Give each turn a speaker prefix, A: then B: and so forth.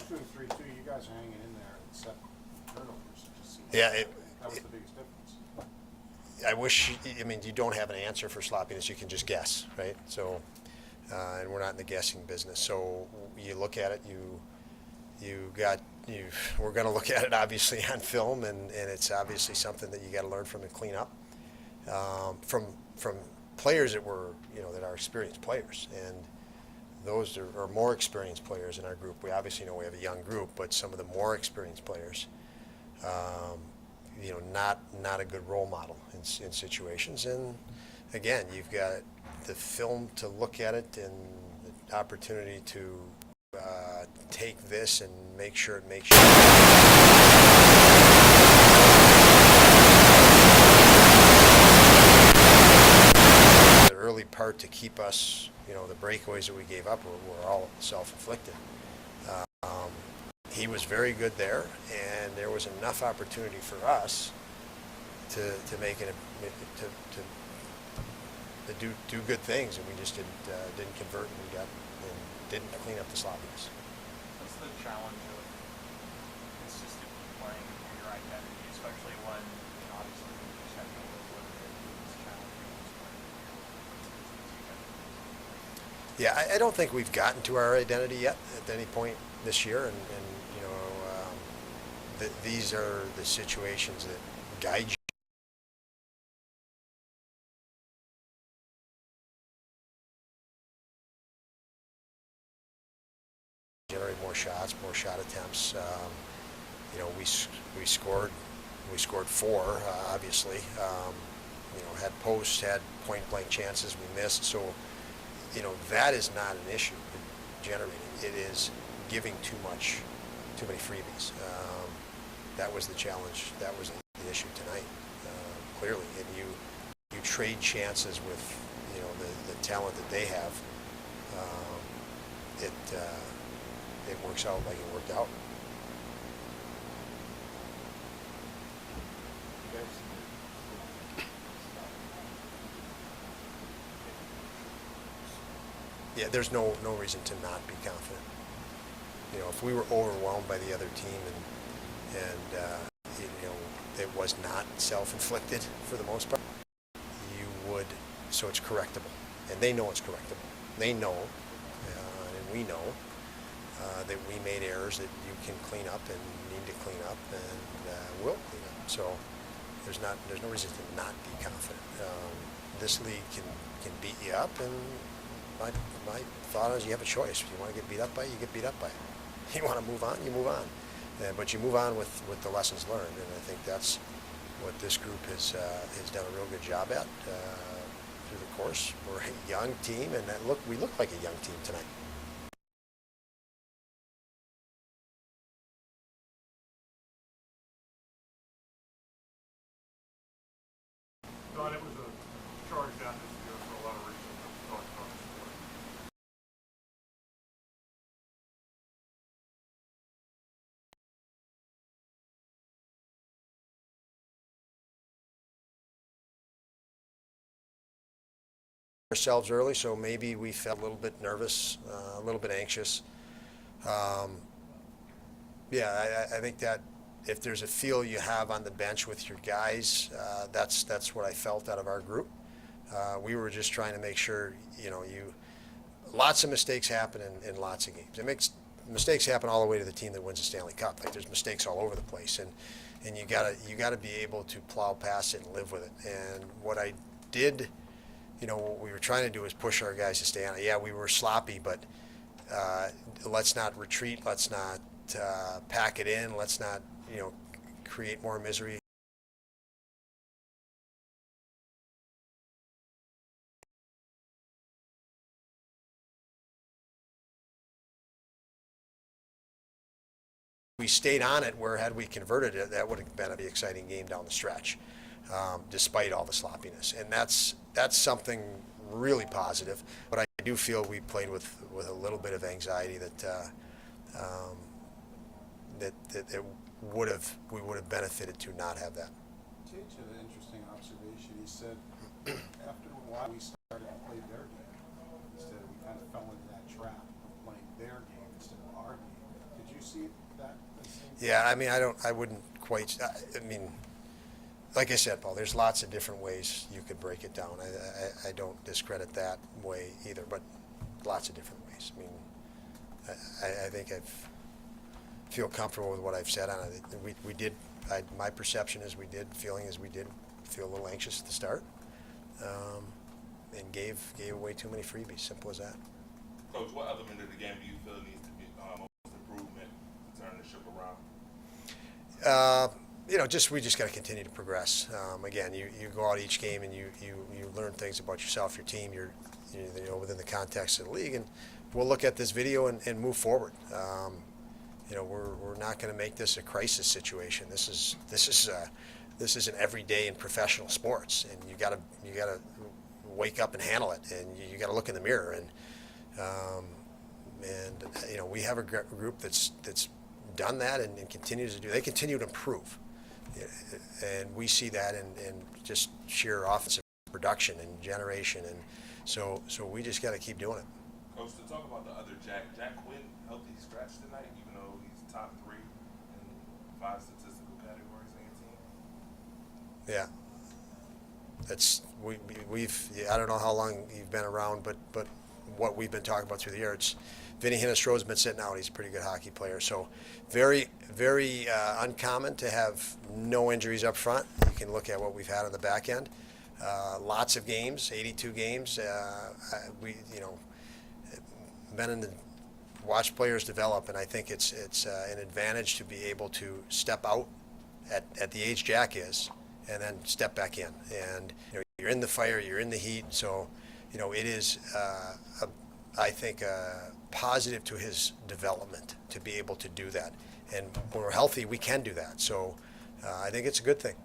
A: 2 and 3 too. You guys are hanging in there except turnovers.
B: Yeah,
A: that was the biggest difference.
B: I wish, I mean, you don't have an answer for sloppiness. You can just guess, right? So, and we're not in the guessing business. So you look at it, we're going to look at it obviously on film, and it's obviously something that you got to learn from and clean up. From players that were, that are experienced players, and those are more experienced players in our group. We obviously know we have a young group, but some of the more experienced players, not a good role model in situations. And again, you've got the film to look at it and the opportunity to take this and make sure it makes the early part to keep us, the breakaways that we gave up were all self-inflicted. He was very good there, and there was enough opportunity for us to make it to do good things, and we just didn't convert, and didn't clean up the sloppiness.
C: What's the challenge of consistently playing for your identity, especially when obviously you just have to live with it? It's challenging.
B: Yeah, I don't think we've gotten to our identity yet at any point this year, and these are the situations that guide you. Generate more shots, more shot attempts. We scored 4, obviously. Had posts, had point blank chances we missed. So, that is not an issue generating. It is giving too many freebies. That was the challenge. That was the issue tonight, clearly. And you trade chances with, the talent that they have. It works out like it worked out. Yeah, there's no reason to not be confident. If we were overwhelmed by the other team and it was not self-inflicted for the most part, you would, so it's correctable. And they know it's correctable. They know, and we know, that we made errors that you can clean up and need to clean up, and will clean up. So there's no reason to not be confident. This league can beat you up, and my thought is you have a choice. If you want to get beat up by it, you get beat up by it. You want to move on, you move on. But you move on with the lessons learned, and I think that's what this group has done a real good job at through the course. We're a young team, and we look like a young team tonight.
D: Don, it was a charge down this year for a lot of reasons that we talked about this morning.
B: Ourselves early, so maybe we felt a little bit nervous, a little bit anxious. I think that if there's a feel you have on the bench with your guys, that's what I felt out of our group. We were just trying to make sure, lots of mistakes happen in lots of games. Mistakes happen all the way to the team that wins the Stanley Cup. Like, there's mistakes all over the place, and you gotta be able to plow past it and live with it. And what I did, what we were trying to do is push our guys to stay on it. Yeah, we were sloppy, but let's not retreat. Let's not pack it in. Let's not, create more misery. We stayed on it, where had we converted it, that would have been an exciting game down the stretch, despite all the sloppiness. And that's something really positive. But I do feel we played with a little bit of anxiety that we would have benefited to not have that.
A: Tage had an interesting observation. He said after a while we started to play their game. He said we kind of fell into that trap of playing their game instead of our game. Did you see see it that the same?
B: Yeah, I mean, I wouldn't quite, I mean, like I said, Paul, there's lots of different ways you could break it down. I don't discredit that way either, but lots of different ways. I mean, I think feel comfortable with what I've said on it. We did, my perception is we did feel a little anxious at the start, and gave away too many freebies. Simple as that.
E: Coach, what element of the game do you feel needs to be most improvement to turn the ship around?
B: We just got to continue to progress. Again, you go out each game and you learn things about yourself, your team, within the context of the league, and we'll look at this video and move forward. We're not going to make this a crisis situation. This is an everyday in professional sports, and you got to wake up and handle it, and you got to look in the mirror, and we have a group that's done that and continues to do. They continue to improve, and we see that in just sheer offensive production and generation, and so we just got to keep doing it.
E: Coach, to talk about the other Jack Quinn healthy scratch tonight, even though he's top 3 in 5 statistical categories in your team.
B: Yeah, that's we've I don't know how long you've been around, but what we've been talking about through the year, it's Vinny Hinestro's been sitting out. He's a pretty good hockey player, so very uncommon to have no injuries up front. You can look at what we've had on the back end. Lots of games, 82 games. Been in the watch players develop, and I think it's an advantage to be able to step out at the age Jack is, and then step back in. And you're in the fire, you're in the heat, so it is I think a positive to his development to be able to do that. And when we're healthy, we can do that. So I think it's a good thing.